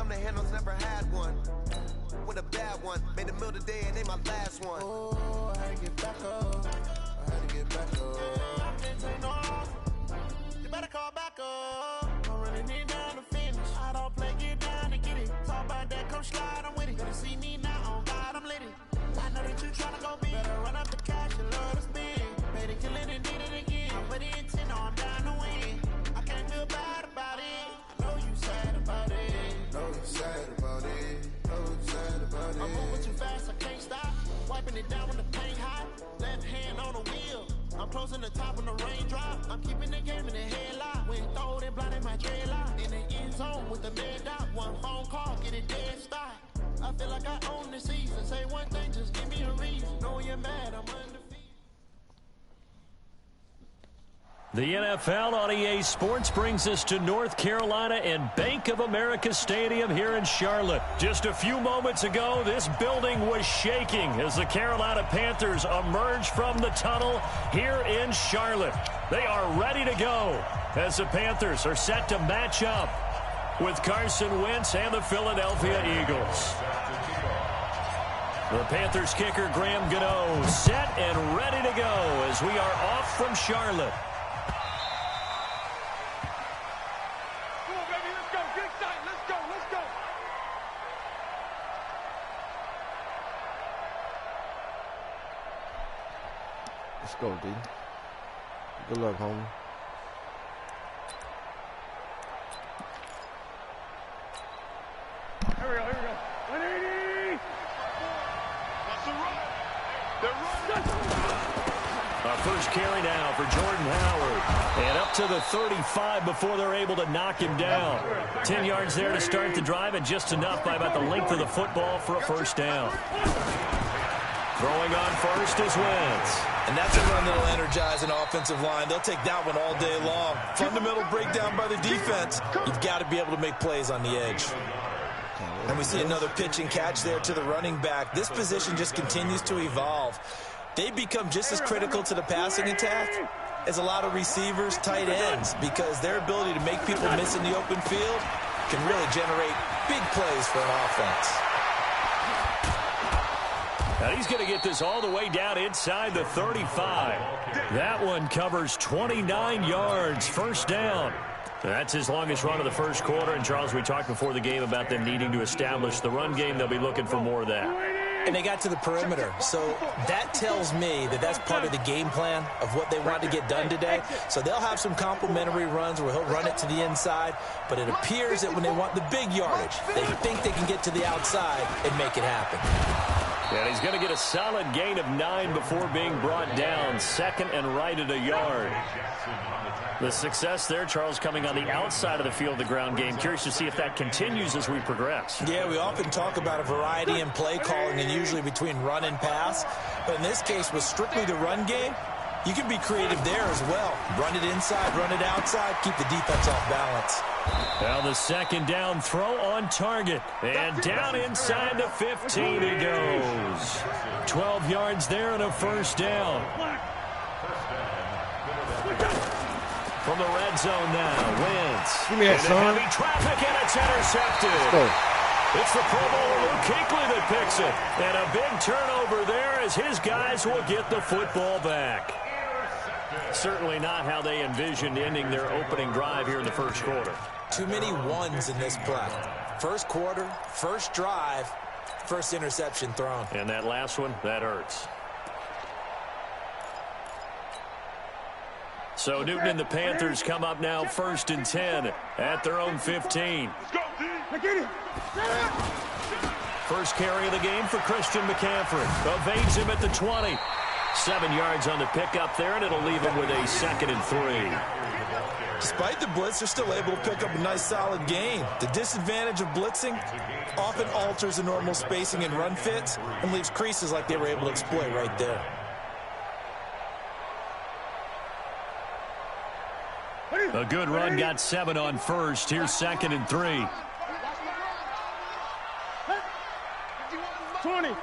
come to handles, never had one. With a bad one, made a meal today and they my last one. Oh, I had to get back up. I had to get back up. You better call back up. I'm running it down to finish. I don't play, get down to get it. Talk about that, come slide, I'm with it. Gonna see me now, on God, I'm lit it. I know that you tryna go big. Better run up the cash, you love to spend. Pay to kill it and need it again. I put in 10, I'm down to win. I can't feel bad about it. I know you sad about it. Know you sad about it. Know you sad about it. I'm moving too fast, I can't stop. Wiping it down when the paint hot. Left hand on the wheel. I'm closing the top when the raindrop. I'm keeping the game in the headlock. When throwed and blinded my dreadlock. In the end zone with the man dot. One phone call, get it dead stop. I feel like I own the season. Say one thing, just give me a reason. Know you're mad, I'm undefeated. The NFL on EA Sports brings us to North Carolina and Bank of America Stadium here in Charlotte. Just a few moments ago, this building was shaking as the Carolina Panthers emerged from the tunnel here in Charlotte. They are ready to go as the Panthers are set to match up with Carson Wentz and the Philadelphia Eagles. The Panthers kicker Graham Gano set and ready to go as we are off from Charlotte. Let's go, D. Good luck, homie. Here we go, here we go. 180! That's the run! Our first carry now for Jordan Howard. And up to the 35 before they're able to knock him down. 10 yards there to start the drive, and just enough by about the length of the football for a first down. Throwing on first is Wentz. And that's a run that'll energize an offensive line. They'll take that one all day long. Fundamental breakdown by the defense. You've got to be able to make plays on the edge. And we see another pitch and catch there to the running back. This position just continues to evolve. They become just as critical to the passing attack as a lot of receivers, tight ends, because their ability to make people miss in the open field can really generate big plays for an offense. And he's going to get this all the way down inside the 35. That one covers 29 yards. First down. That's his longest run of the first quarter. And, Charles, we talked before the game about them needing to establish the run game. They'll be looking for more of that. And they got to the perimeter. So that tells me that that's part of the game plan of what they want to get done today. So they'll have some complementary runs where he'll run it to the inside. But it appears that when they want the big yardage, they think they can get to the outside and make it happen. And he's going to get a solid gain of 9 before being brought down. Second and right at a yard. The success there, Charles, coming on the outside of the field, the ground game. Curious to see if that continues as we progress. Yeah, we often talk about a variety in play calling and usually between run and pass. But in this case, with strictly the run game, you can be creative there as well. Run it inside, run it outside, keep the defense off balance. Now the second down throw on target. And down inside the 15 he goes. 12 yards there and a first down. From the red zone now, Wentz. Give me that, son. Heavy traffic, and it's intercepted. Let's go. It's the Pro Bowler Luke Kuechly that picks it. And a big turnover there as his guys will get the football back. Certainly not how they envisioned ending their opening drive here in the first quarter. Too many ones in this play. First quarter, first drive, first interception thrown. And that last one, that hurts. So Newton and the Panthers come up now first and 10 at their own 15. First carry of the game for Christian McCaffrey. Evades him at the 20. 7 yards on the pickup there, and it'll leave him with a second and 3. Despite the blitz, they're still able to pick up a nice solid gain. The disadvantage of blitzing often alters the normal spacing and run fits and leaves creases like they were able to exploit right there. A good run, got 7 on first. Here's second and 3. 20.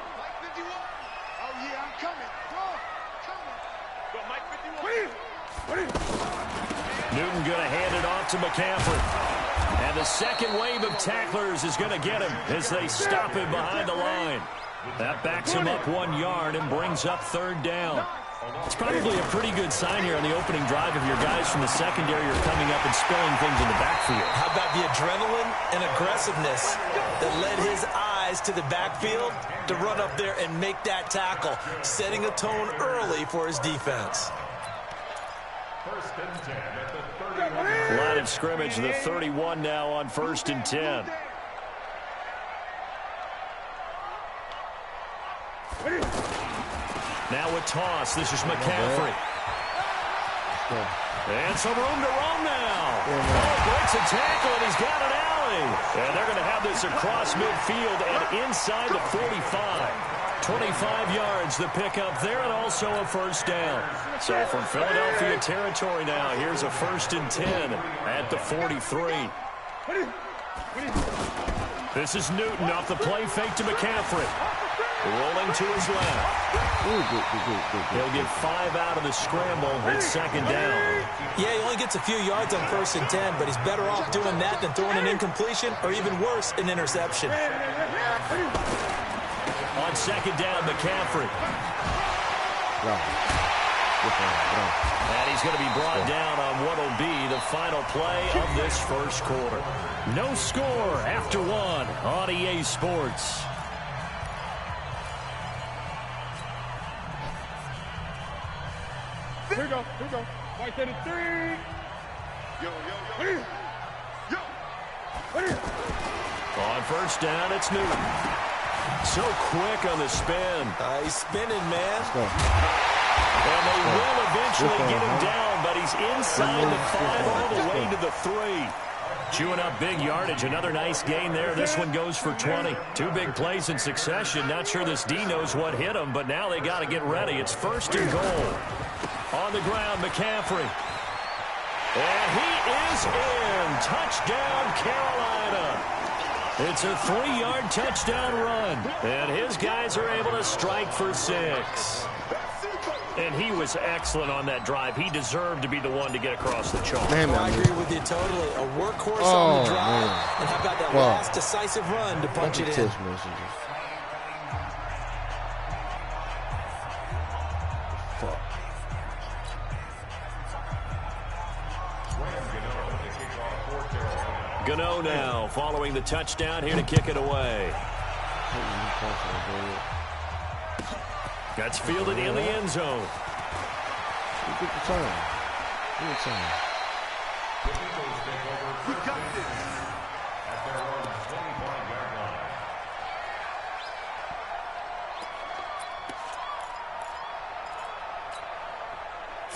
Newton going to hand it off to McCaffrey. And the second wave of tacklers is going to get him as they stop him behind the line. That backs him up 1 yard and brings up 3rd down. It's probably a pretty good sign here on the opening drive if your guys from the secondary are coming up and spilling things in the backfield. How about the adrenaline and aggressiveness that led his eyes to the backfield to run up there and make that tackle, setting a tone early for his defense. Line of scrimmage, the 31 now on 1st and 10. Now a toss. This is McCaffrey. And some room to roam now. Breaks a tackle, and he's got an alley. And they're going to have this across midfield and inside the 45. 25 yards, the pickup there, and also a 1st down. So from Philadelphia territory now, here's a 1st and 10 at the 43. This is Newton off the play fake to McCaffrey. Rolling to his left. He'll get 5 out of the scramble. It's 2nd down. Yeah, he only gets a few yards on 1st and 10, but he's better off doing that than throwing an incompletion or even worse, an interception. On 2nd down, McCaffrey. And he's going to be brought down on what will be the final play of this 1st quarter. No score after 1 on EA Sports. Here we go. Right to the 3. Yo. On 1st down, it's Newton. So quick on the spin. He's spinning, man. And they will eventually get him down, but he's inside the 5 all the way to the 3. Chewing up big yardage. Another nice gain there. This one goes for 20. 2 big plays in succession. Not sure this D knows what hit him, but now they got to get ready. It's 1st and goal. On the ground, McCaffrey. And he is in. Touchdown, Carolina. It's a 3-yard touchdown run. And his guys are able to strike for 6. And he was excellent on that drive. He deserved to be the one to get across the chalk. I agree with you totally. A workhorse on the drive. And how about that last decisive run to punch it in? Gano now following the touchdown here to kick it away. That's fielded in the end zone. Good return. We got this.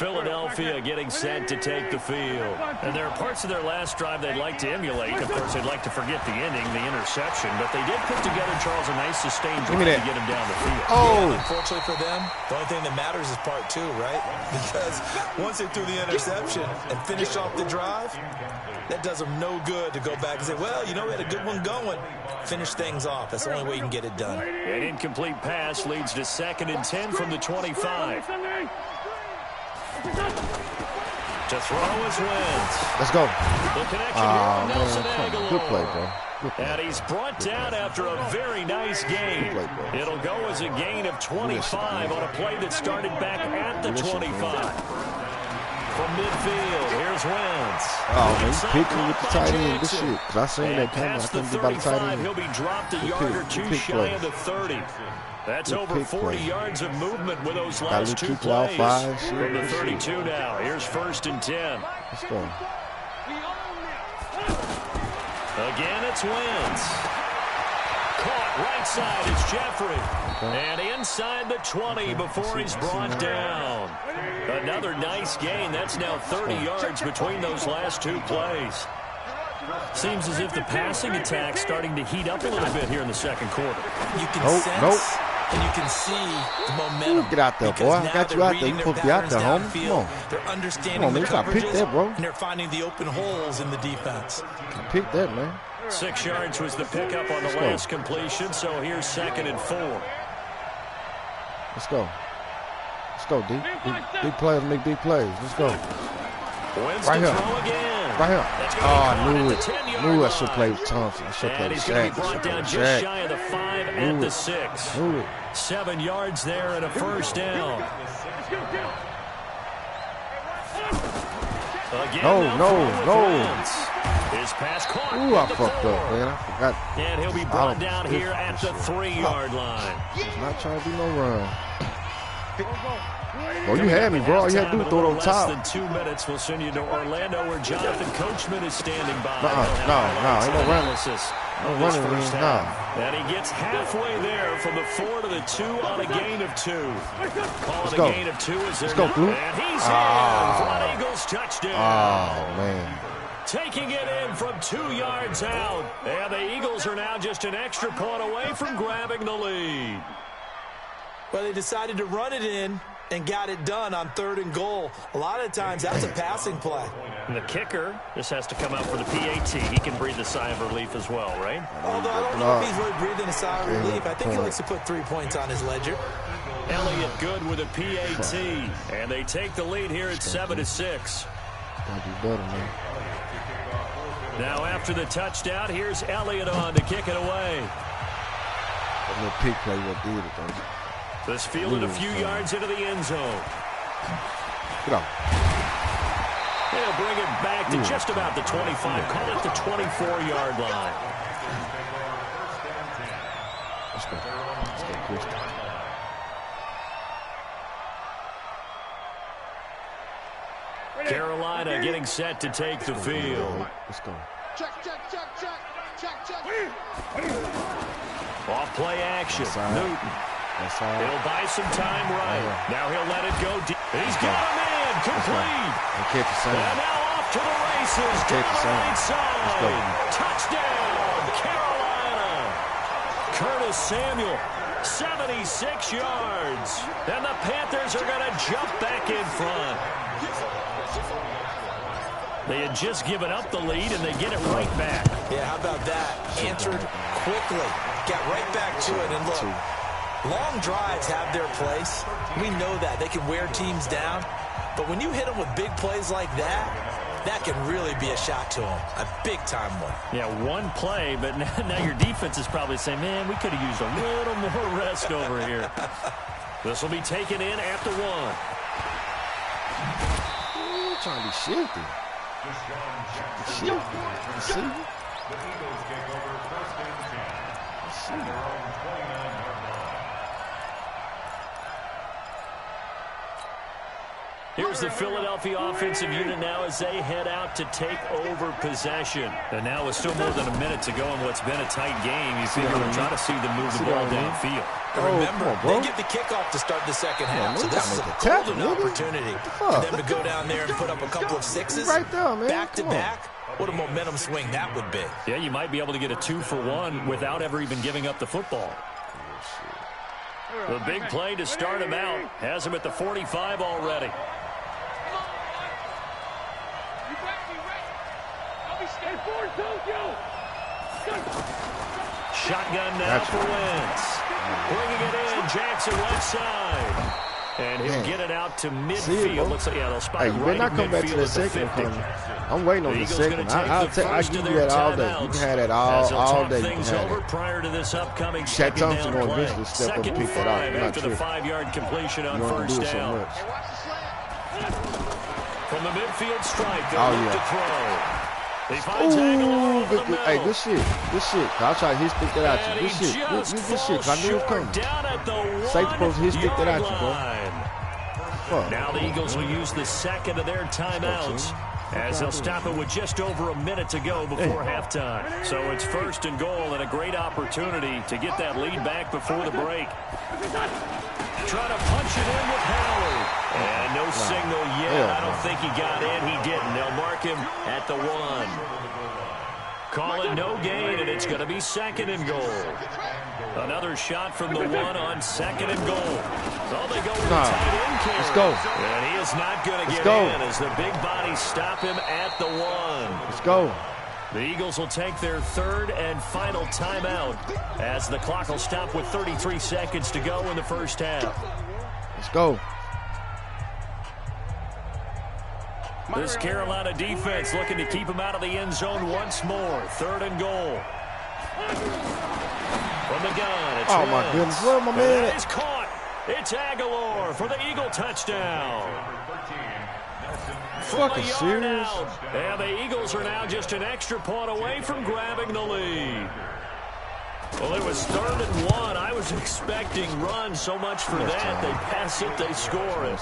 Philadelphia getting set to take the field. And there are parts of their last drive they'd like to emulate. Of course, they'd like to forget the ending, the interception. But they did put together, Charles, a nice sustained drive to get him down the field. Yeah, unfortunately for them, the only thing that matters is part 2, right? Because once they threw the interception and finished off the drive, that does them no good to go back and say, well, you know, we had a good one going. Finish things off. That's the only way you can get it done. An incomplete pass leads to 2nd and 10 from the 25. To throw is Wentz. Let's go. The connection here on Nelson man. Aguilar. Good play, bro. Good play. And he's brought down after a very nice gain. It'll go as a gain of 25 on a play that started back at the 25. From midfield, here's Wentz. Oh, man, he's picking with the tight end. This shit. Because I seen that coming. I Past the couldn't do about the tight 35, end. he'll be dropped a yard or two shy of the 30. That's over 40 yards of movement with those last 2 plays. From the 32 now. Here's 1st and 10. Let's go. Again, it's Wentz. Caught right side is Jeffrey. And inside the 20 before he's brought down. Another nice gain. That's now 30 yards between those last 2 plays. Seems as if the passing attack's starting to heat up a little bit here in the 2nd quarter. You can sense and you can see the momentum. Get out there, boy. I got you out there. You supposed to be out there, homie. Come on. They're understanding the coverages, and they're finding the open holes in the defense. Pick that, man. 6 yards was the pickup on the last completion, so here's 2nd and 4. Let's go. Let's go, D. Big players make big plays. Let's go. Wentz right to here. throw again. Right here. Oh, I knew it. Knew I should play with Thompson. I should play with Shaq. He's brought down just shy of the 5 at the 6. 7 yards there and a first down. Again, no. His pass caught. Ooh, I fucked up, man. I forgot. And he'll be brought down here at the 3-yard line. He's not trying to do no run. Oh, you had me, bro. All you had to do was throw it on top. Less than 2 minutes will send you to Orlando, where Jonathan Coachman is standing by. No, ain't no running. No running, And he gets halfway there from the 4 to the 2 on a gain of 2. Calling a gain of 2 as they're not. And he's in for an Eagles touchdown. Oh, man. Taking it in from 2 yards out. And the Eagles are now just an extra point away from grabbing the lead. Well, they decided to run it in and got it done on 3rd and goal. A lot of times, that's a passing play. And the kicker, this has to come out for the PAT. He can breathe a sigh of relief as well, right? Although I don't know if he's really breathing a sigh of relief. I think he likes to put 3 points on his ledger. Elliott good with a PAT. And they take the lead here at 7-6. Gotta do better, man. Now after the touchdown, here's Elliott on to kick it away. That little pick play what did it, though. This fielded a few yards into the end zone. Get off. They'll bring it back to just about the 25. Call it the 24-yard line. Let's go, Christian. Carolina getting set to take the field. Let's go. Check. Off play action. Newton. He'll buy some time right. Now he'll let it go deep. He's got a man complete. And now off to the races. To the right side. Touchdown, Carolina. Curtis Samuel, 76 yards. And the Panthers are going to jump back in front. They had just given up the lead, and they get it right back. Yeah, how about that? Answered quickly. Got right back to it. And look, long drives have their place. We know that. They can wear teams down. But when you hit them with big plays like that, that can really be a shot to them. A big-time one. Yeah, one play, but now your defense is probably saying, man, we could have used a little more rest over here. This will be taken in at the 1. Ooh, trying to be shifty. Here's the Philadelphia offensive unit now as they head out to take over possession. And now with still more than a minute to go in what's been a tight game, you figure we'll try to see them move the ball downfield. Remember, they get the kickoff to start the second half, so this is a golden opportunity for them to go down there and put up a couple of sixes back-to-back. What a momentum swing that would be. Yeah, you might be able to get a 2-for-1 without ever even giving up the football. The big play to start him out has him at the 45 already. Shotgun now for Wentz. Bringing it in, Jackson left side. And he'll get it out to midfield. Looks like, they'll spot it right at midfield at the 50. I'm waiting on the second. I'll give you that all day. You can have that all day. Things over prior to this upcoming Shaq Thompson going to eventually step up and pick that up. After the 5-yard completion on first down. From the midfield strike, they'll look to throw. Ooh, good shit. Good shit. I'll try to hit stick that out you. Good shit. Good shit. I knew it was coming. Safety supposed to hit stick that out you, bro. Fuck. Now the Eagles will use the second of their timeouts as they'll stop it with just over a minute to go before halftime. So it's 1st and goal and a great opportunity to get that lead back before the break. Try to punch it in with Howard. And no signal yet. I don't think he got in. He didn't. They'll mark him at the 1. Call it no gain, and it's going to be 2nd and goal. Another shot from the 1 on 2nd and goal. So they go with the tight end carry. Let's go. And he is not going to get in as the big bodies stop him at the 1. Let's go. The Eagles will take their 3rd and final timeout as the clock will stop with 33 seconds to go in the first half. Let's go. This Carolina defense looking to keep him out of the end zone once more. 3rd and goal. From the gun, it's oh my goodness, where my man? He's caught. It's Aguilar for the Eagle touchdown. Fucking serious? And the Eagles are now just an extra point away from grabbing the lead. Well, it was 3rd and 1. I was expecting runs so much for that. They pass it, they score it.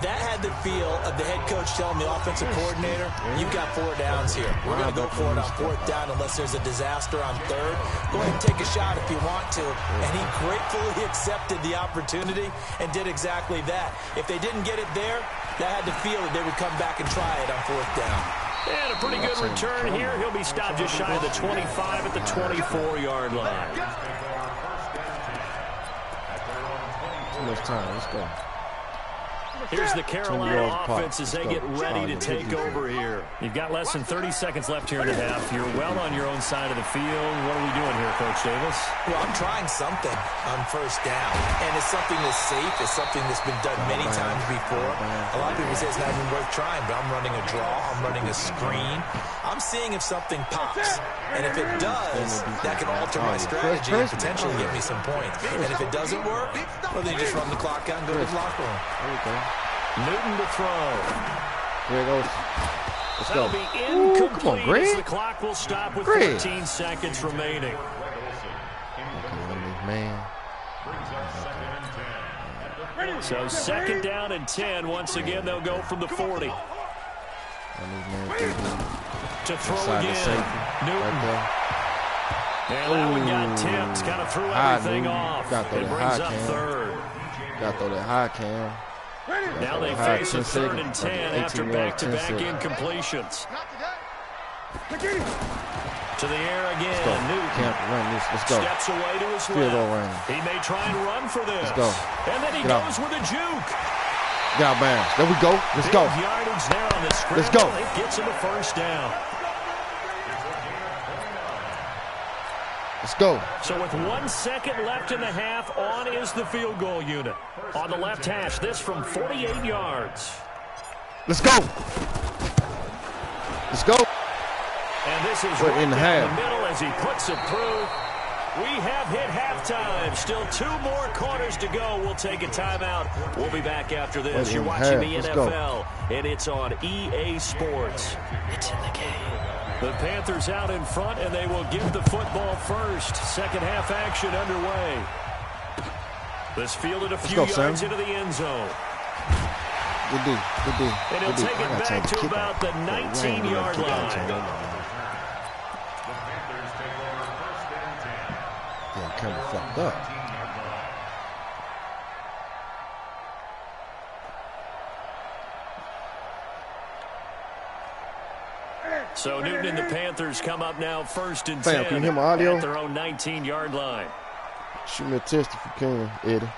That had the feel of the head coach telling the offensive coordinator, you've got 4 downs here. We're going to go for it on 4th down unless there's a disaster on 3rd. Go ahead and take a shot if you want to. And he gratefully accepted the opportunity and did exactly that. If they didn't get it there, that had the feel that they would come back and try it on 4th down. And a pretty good return here. He'll be stopped just shy of the 25 at the 24-yard line. Too much time. Let's go. Here's the Carolina offense as they get ready to take over here. You've got less than 30 seconds left here in the half. You're well on your own side of the field. What are we doing here, Coach Davis? Well, I'm trying something on 1st down. And it's something that's safe. It's something that's been done many times before. A lot of people say it's not even worth trying, but I'm running a draw. I'm running a screen. I'm seeing if something pops. And if it does, that can alter my strategy and potentially get me some points. And if it doesn't work, well, then you just run the clock out and go to the locker room. There we go. Newton to throw. There it goes. Let's go. That'll be incomplete. Ooh, come on, Greg. As the clock will stop with 14 seconds remaining. Man. So 2nd down and 10. Once again, they'll go from the 40. To throw again. Newton. And that one got tipped. Kind of threw everything off. It brings up 3rd. Got to throw that high, Cam. Now they face a 3rd and 10 after back-to-back incompletions. To the air again. Newton run this. Let's go. steps away to his left. He may try and run for this. Let's go. And then he goes with a juke. Get out bounds. There we go. Let's go. Yardage there on the scramble. Let's go. It gets him a 1st down. Let's go. So with 1 second left in the half, on is the field goal unit. On the left hash, this from 48 yards. Let's go. Let's go. And this is We're right in the down half. the middle as he puts it through. We have hit halftime. Still 2 more quarters to go. We'll take a timeout. We'll be back after this. You're watching the NFL, and it's on EA Sports. It's in the game. The Panthers out in front, and they will give the football first. Second half action underway. This fielded a few yards into the end zone. Good D. Good D. And he'll take it back to about the 19-yard line. Yeah, kind of fucked up. So Newton and the Panthers come up now 1st and 10 Can you hear my audio? at their own 19-yard line. Shoot me a test if you can, Eddie.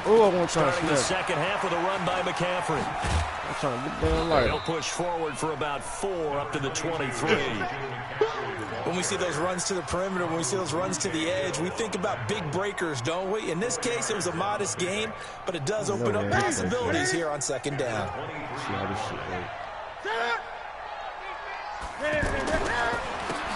Oh, I want to try to Starting the second half with a run by McCaffrey. I'm trying to get down light. They'll push forward for about 4 up to the 23. When we see those runs to the perimeter, when we see those runs to the edge, we think about big breakers, don't we? In this case, it was a modest game, but it does open up possibilities here on 2nd down. See how this shit works.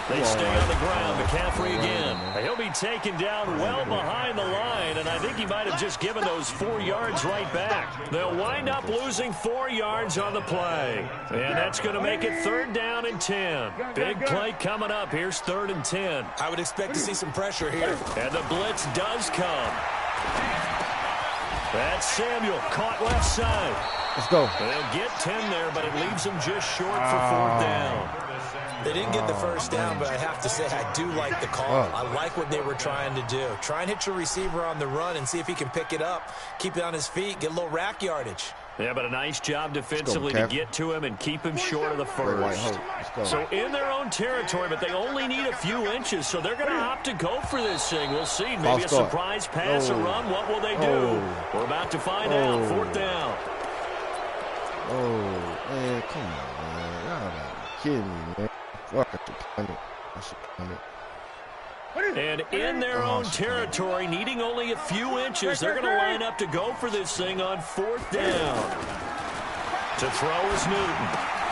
They stay on the ground. McCaffrey again. He'll be taken down well behind the line, and I think he might have just given those 4 yards right back. They'll wind up losing 4 yards on the play, and that's going to make it 3rd down and 10. Big play coming up. Here's 3rd and 10. I would expect to see some pressure here. And the blitz does come. That's Samuel, caught left side. Let's go. They'll get 10 there, but it leaves them just short for 4th down. They didn't get the 1st down, but I have to say I do like the call. I like what they were trying to do. Try and hit your receiver on the run and see if he can pick it up, keep it on his feet, get a little rack yardage. Yeah, but a nice job defensively to get to him and keep him short of the first. So in their own territory, but they only need a few inches, so they're going to opt to go for this thing. We'll see. Maybe a surprise pass or run. What will they do? We're about to find out. 4th down. Oh, man, come on, man. Y'all gotta be kidding me, man. Fuck, I should punt it. And in their own territory, needing only a few inches, they're going to line up to go for this thing on 4th down. To throw is Newton.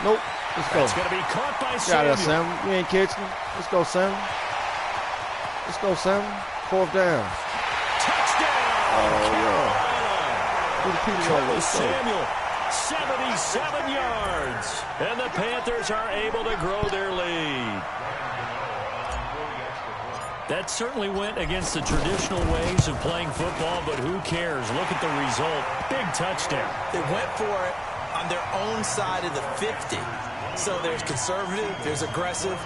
Nope. Let's go. It's going to be caught by Got Samuel. it, Sam. You ain't catching. Let's go, Sam. Let's go, Sam. 4th down. Touchdown! Oh, yeah. Carlos Samuel, 77 yards. And the Panthers are able to grow their lead. That certainly went against the traditional ways of playing football, but who cares? Look at the result. Big touchdown. They went for it on their own side of the 50. So there's conservative, there's aggressive,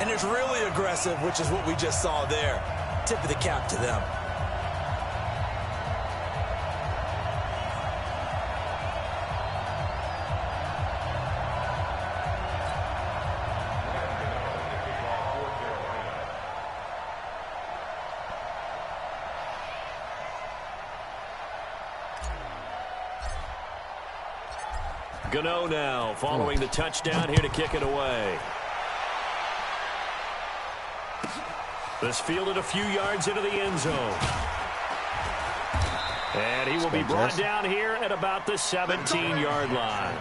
and there's really aggressive, which is what we just saw there. Tip of the cap to them. Gano now following the touchdown here to kick it away. This fielded a few yards into the end zone. And he will be brought down here at about the 17-yard line.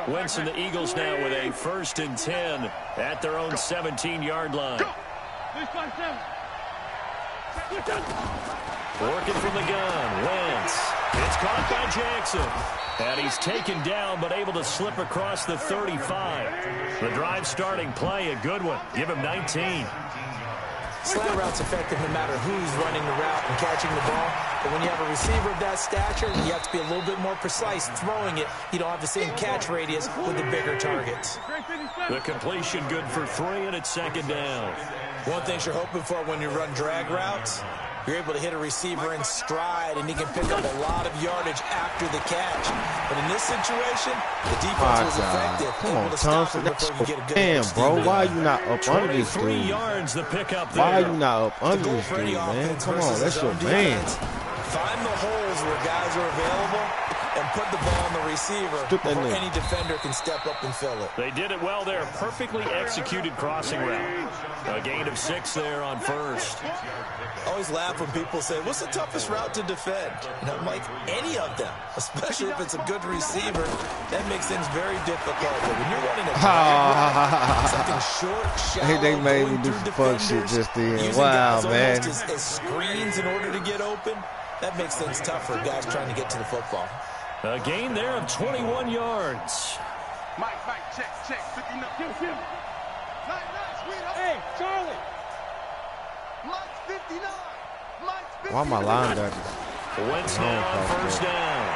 Wentz and the Eagles now with a 1st and 10 at their own 17-yard line. Working from the gun, Wentz. It's caught by Jackson. And he's taken down but able to slip across the 35. The drive starting play, a good one. Give him 19. Slant route's effective no matter who's running the route and catching the ball. But when you have a receiver of that stature, you have to be a little bit more precise throwing it. You don't have the same catch radius with the bigger targets. The completion good for 3, and it's 2nd down. One thing you're hoping for when you run drag routes, you're able to hit a receiver in stride, and he can pick up a lot of yardage after the catch. But in this situation, the defense was effective. Come on, Thompson. Damn, bro. Why are you not up under this dude? 23 yards the pickup there. Why are you not up under this dude, man? Come on, that's your man. Find the holes where guys are available and put the ball on the receiver before any defender can step up and fill it. They did it well there. Perfectly executed crossing route. A gain of 6 there on 1st. I always laugh when people say, what's the toughest route to defend? And I'm like, any of them, especially if it's a good receiver. That makes things very difficult. But when you're running a route, something short, shallow, they made me do some fun shit just then. Wow, man. As screens in order to get open, that makes things tough for guys trying to get to the football. A gain there of 21 yards. Mike, check. Picking up. Give. Hey, Charlie. Mike's 59. Why my linebacker? Wentz now on 1st down.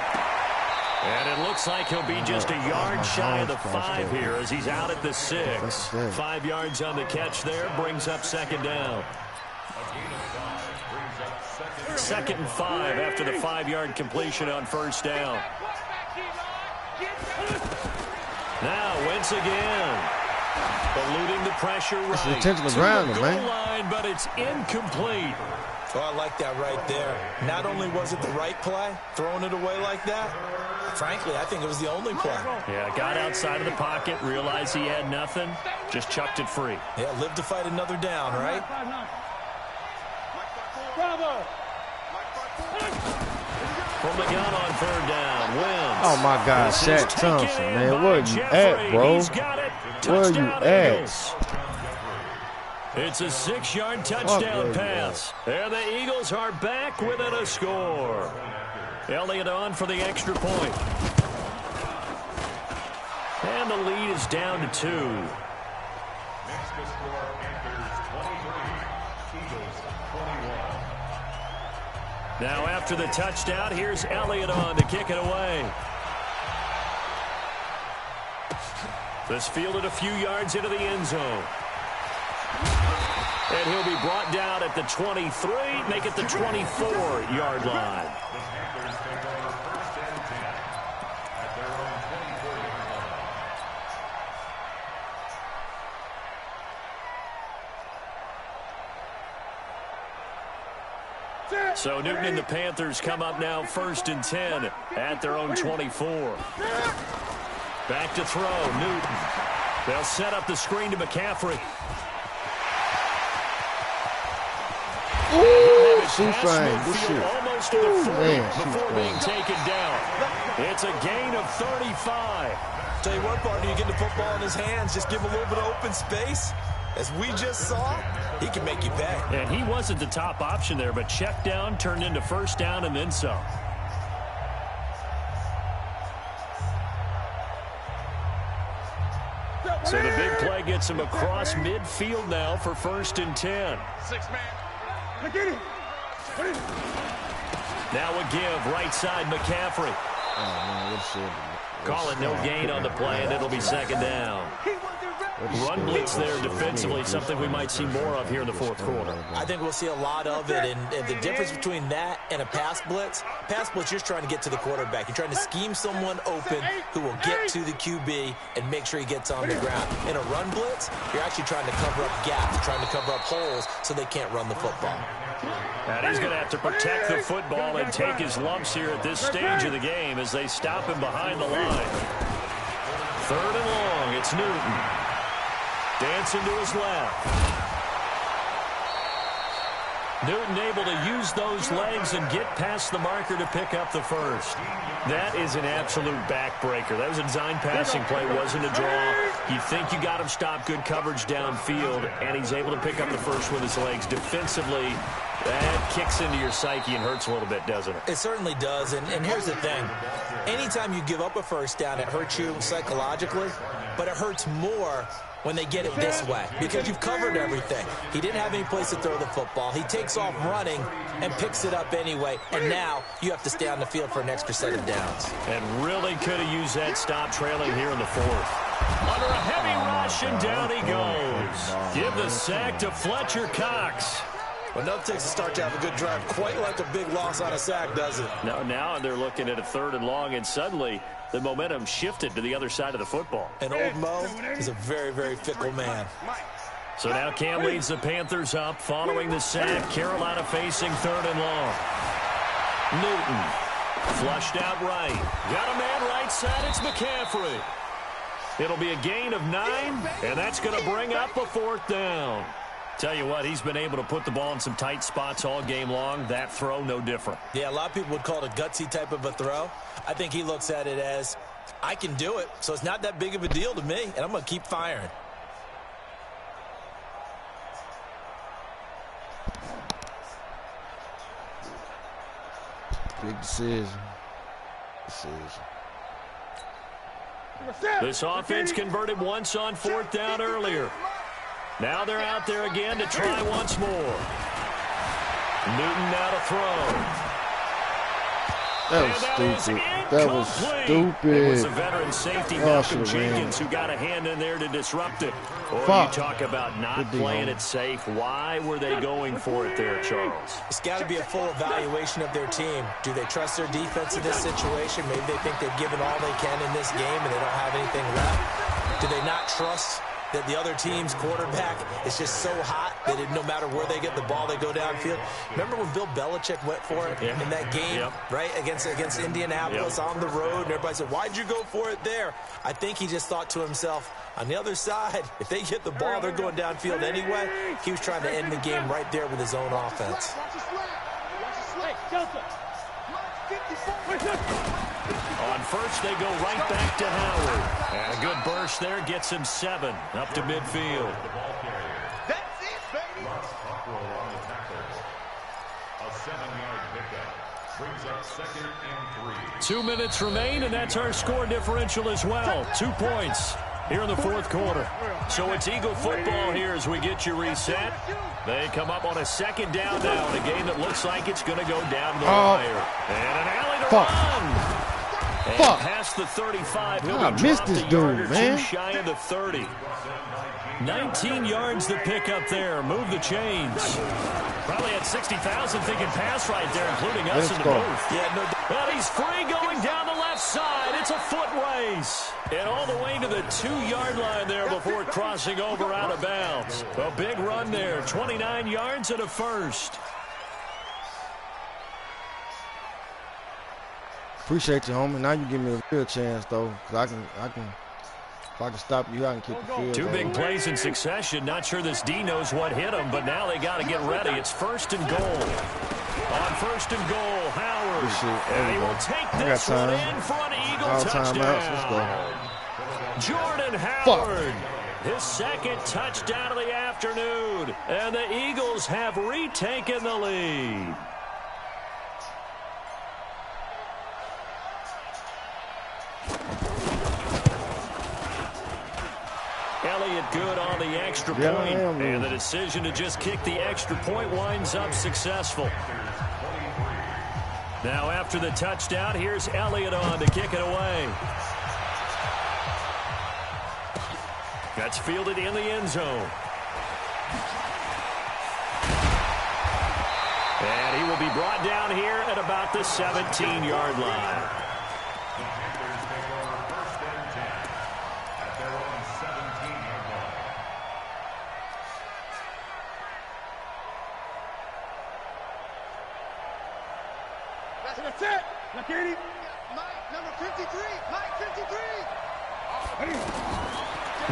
And it looks like he'll be just a yard shy of the 5 here as he's out at the 6. 5 yards on the catch there brings up 2nd down. 2nd and 5 after the 5-yard completion on 1st down. Now Wentz again. Eluding the pressure right it's intentional grounding, man. Line, but it's incomplete. Oh, I like that right there. Not only was it the right play, throwing it away like that, frankly, I think it was the only play. Yeah, got outside of the pocket, realized he had nothing, just chucked it free. Yeah, live to fight another down, right? From the gun on 3rd down, Wentz. Oh, my God, Shaq Thompson, man. Where you at, bro? Where you at? It's a 6-yard touchdown pass. And the Eagles are back within a score. Elliott on for the extra point. And the lead is down to 2. Now after the touchdown, here's Elliott on to kick it away. This fielded a few yards into the end zone. And he'll be brought down at the 23, make it the 24-yard line. So Newton and the Panthers come up now 1st and 10 at their own 24. Back to throw, Newton. They'll set up the screen to McCaffrey. Ooh, C-frame. Good shit. Almost to the 40 man, before being taken down. It's a gain of 35. Tell you what, partner, you get the football in his hands, just give him a little bit of open space. As we just saw, he can make you pay. And he wasn't the top option there, but check down turned into first down and then some. So the big play gets him across midfield now for 1st and 10. 6-man. Now a give, right side McCaffrey. Oh, man, what shit. Call it no gain on the play, and it'll be 2nd down. Run blitz there defensively, something we might see more of here in the 4th quarter. I think we'll see a lot of it, and the difference between that and a pass blitz, you're just trying to get to the quarterback. You're trying to scheme someone open who will get to the QB and make sure he gets on the ground. In a run blitz, you're actually trying to cover up gaps, trying to cover up holes so they can't run the football. And he's going to have to protect the football and take his lumps here at this stage of the game as they stop him behind the line. 3rd and long, it's Newton. Dancing to his left. Newton able to use those legs and get past the marker to pick up the first. That is an absolute backbreaker. That was a design passing play, wasn't a draw. You think you got him stopped, good coverage downfield, and he's able to pick up the first with his legs. Defensively, that kicks into your psyche and hurts a little bit, doesn't it? It certainly does, and here's the thing. Anytime you give up a first down, it hurts you psychologically, but it hurts more when they get it this way because you've covered everything. He didn't have any place to throw the football. He takes off running and picks it up anyway, and now you have to stay on the field for an extra set of downs. And really could have used that stop trailing here in the 4th. Under a heavy rush, and down he goes. Give the sack to Fletcher Cox. Well, nothing takes a start to have a good drive, quite like a big loss on a sack, does it? Now they're looking at a 3rd and long, and suddenly the momentum shifted to the other side of the football. And old Mo is a very, very fickle man. So now Cam leads the Panthers up following the sack. Carolina facing 3rd and long. Newton flushed out right. Got a man right side. It's McCaffrey. It'll be a gain of 9, and that's going to bring up a 4th down. Tell you what, he's been able to put the ball in some tight spots all game long. That throw, no different. Yeah, a lot of people would call it a gutsy type of a throw. I think he looks at it as, I can do it, so it's not that big of a deal to me, and I'm going to keep firing. Big decision. This offense converted once on 4th down earlier. Now they're out there again to try once more. Newton now to throw. That was stupid. That was stupid. It was a veteran safety, Malcolm Jenkins, who got a hand in there to disrupt it. Or you talk about not playing it safe. Why were they going for it there, Charles? It's got to be a full evaluation of their team. Do they trust their defense in this situation? Maybe they think they've given all they can in this game and they don't have anything left. Do they not trust that the other team's quarterback is just so hot that no matter where they get the ball, they go downfield? Remember when Bill Belichick went for it in that game, right, against Indianapolis on the road, and everybody said, why'd you go for it there? I think he just thought to himself, on the other side, if they get the ball, they're going downfield anyway. He was trying to end the game right there with his own offense. On first, they go right back to Howard. And a good burst there gets him 7 up to midfield. That's it, baby. A 7-yard pickup brings up 2nd and 3. 2 minutes remain, and that's our score differential as well. 2 points here in the 4th quarter. So it's Eagle football here as we get you reset. They come up on a 2nd down now in a game that looks like it's going to go down the wire. And an alley to run. And past the 35, he'll be dropped a yard or two shy of the 30. 19 yards to pick up there. Move the chains. Probably had 60,000 thinking pass right there, including us in the booth. Yeah, no. But he's free going down the left side. It's a foot race. And all the way to the 2-yard line there before crossing over out of bounds. A big run there. 29 yards and a first. Appreciate you, homie. Now you give me a real chance, though, because If I can stop you, I can kick the field. Two big plays in succession. Not sure this D knows what hit him, but now they got to get ready. It's 1st and goal. On 1st and goal, Howard. And he will take this one in for an Eagle touchdown. Let's go. Jordan Howard. His second touchdown of the afternoon. And the Eagles have retaken the lead. Elliott good on the extra point. And the decision to just kick the extra point winds up successful. Now after the touchdown, here's Elliott on to kick it away. That's fielded in the end zone. And he will be brought down here at about the 17-yard line. That's it. Look at him. Mike, number 53. Mike, 53.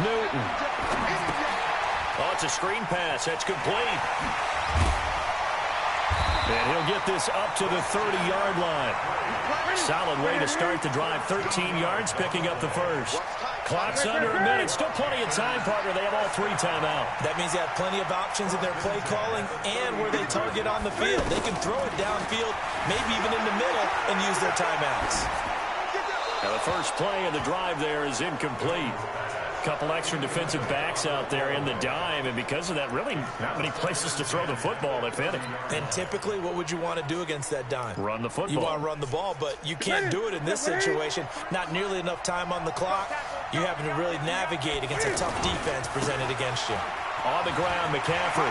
Newton. Oh, it's a screen pass. That's complete. And he'll get this up to the 30-yard line. Solid way to start the drive. 13 yards, picking up the first. Clock's under a minute. Still plenty of time, partner. They have all 3 timeout. That means they have plenty of options in their play calling and where they target on the field. They can throw it downfield, maybe even in the middle, and use their timeouts. Now the first play of the drive there is incomplete. Couple extra defensive backs out there in the dime, and because of that, really not many places to throw the football, if any. And typically, what would you want to do against that dime? Run the football. You want to run the ball, but you can't do it in this situation. Not nearly enough time on the clock. You're having to really navigate against a tough defense presented against you. On the ground, McCaffrey.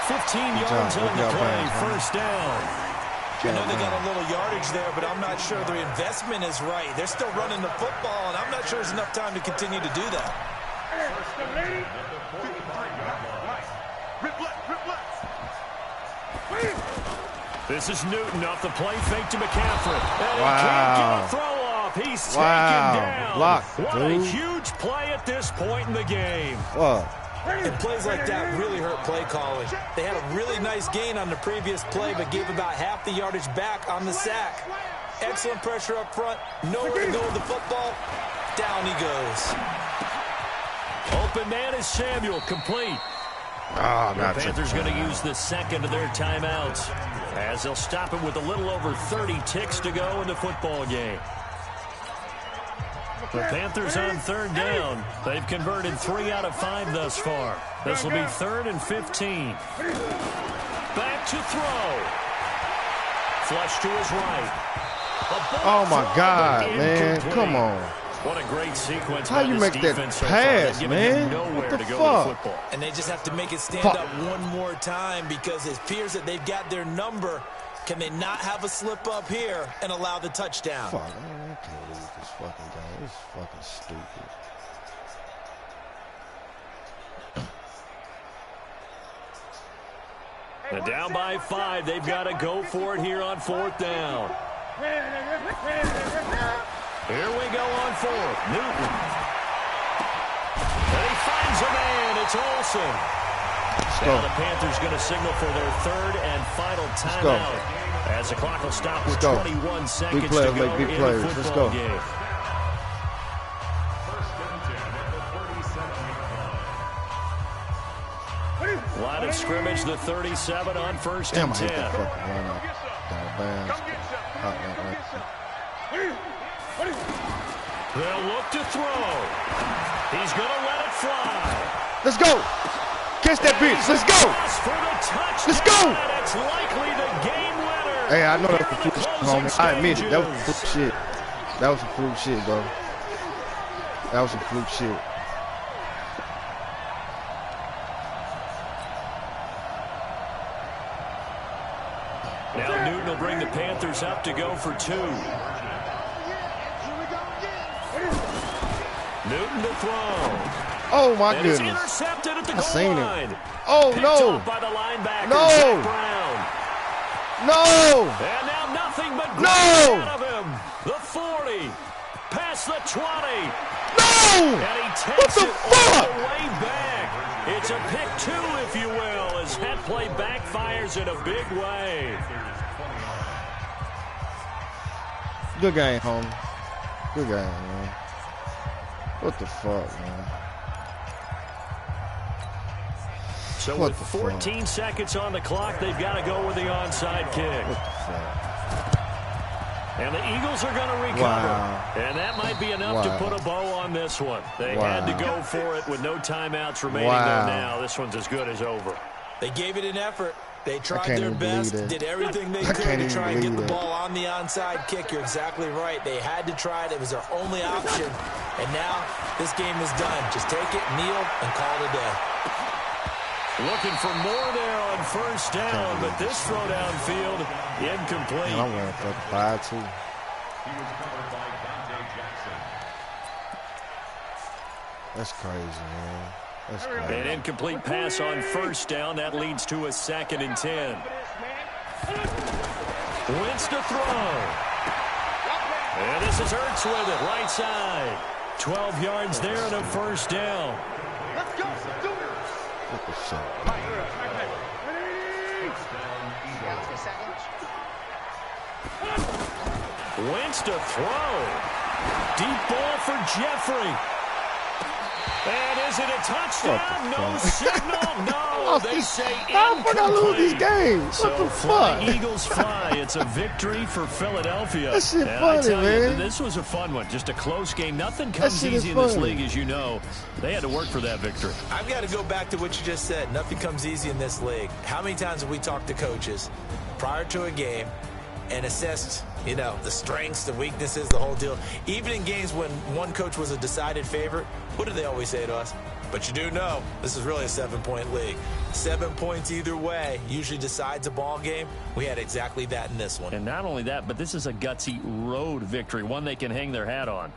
15 yards on the play, first down. I know they got a little yardage there, but I'm not sure their investment is right. They're still running the football, and I'm not sure there's enough time to continue to do that. This is Newton off the play fake to McCaffrey. And he can't get a throw off. He's taken down. Blocked, what a huge play at this point in the game. And plays like that really hurt play calling. They had a really nice gain on the previous play, but gave about half the yardage back on the sack. Excellent pressure up front. Nowhere to go with the football. Down he goes. Open man is Samuel, complete. The Panthers going to use the second of their timeouts, as they'll stop it with a little over 30 ticks to go in the football game. The Panthers on third down. They've converted 3 out of 5 thus far. This will be 3rd and 15. Back to throw. Flush to his right. Oh, my God, man. Come on. What a great sequence. How you make that pass, man? What the fuck? And they just have to make it stand up one more time because it appears that they've got their number. Can they not have a slip up here and allow the touchdown? Fuck, I can't believe this fucking guy. This is fucking stupid. And down by 5. They've got to go for it here on 4th down. Here we go on 4th. Newton. And he finds a man. It's Olsen. Now the Panthers going to signal for their 3rd and final timeout, as the clock will stop with 21 seconds to go in the football game. Line of scrimmage, the 37 on 1st and 10. They'll look to throw. He's going to let it fly. Let's go. Catch that bitch. Let's go. Let's go. That's likely the game winner. Hey, I know that's some fluke shit, homie. I admit it. That was some fluke shit. That was some fluke shit, bro. That was some fluke shit. Now Newton will bring the Panthers up to go for 2. Newton to throw. Oh, my goodness. He's intercepted at the goal line. Oh, no. By the linebacker, no. Brown. No. And now nothing but no. out of him. The 40. across the 20. No! And he takes What the it fuck? all the way back. It's a pick 2, if you will, as that play backfires in a big way. Good game, homie. Good game, man. What the fuck, man? So What with the 14 seconds on the clock, they've got to go with the onside kick. What the fuck? And the Eagles are going to recover. Wow. And that might be enough to put a bow on this one. They had to go for it with no timeouts remaining there now. This one's as good as over. They gave it an effort. They tried their best, did everything they could to try and get the ball on the onside kick. You're exactly right. They had to try it. It was their only option. And now this game is done. Just take it, kneel, and call it a day. Looking for more there on first down, but this throw downfield incomplete. Man, I'm going to fucking 5 too. That's crazy, man. That's crazy. An incomplete pass on first down. That leads to a 2nd and 10. Wins to throw. And this is Ertz with it, right side. 12 yards there and a first down. Let's go. Do it. What the fuck? Wins to throw. Deep ball for Jeffrey. And is it a touchdown? No signal. No. They say how the fuck I lose these incomplete. games? What the Fly, fuck? Eagles fly. It's a victory for Philadelphia. That shit And I funny, tell man. you, this was a fun one. Just a close game. Nothing comes shit is easy in this funny. league, as you know. They had to work for that victory. I've got to go back to what you just said. Nothing comes easy in this league. How many times have we talked to coaches prior to a game and assessed, you know, the strengths, the weaknesses, the whole deal? Even in games when one coach was a decided favorite, what do they always say to us? But you do know this is really a 7-point league. 7 points either way usually decides a ball game. We had exactly that in this one. And not only that, but this is a gutsy road victory, one they can hang their hat on.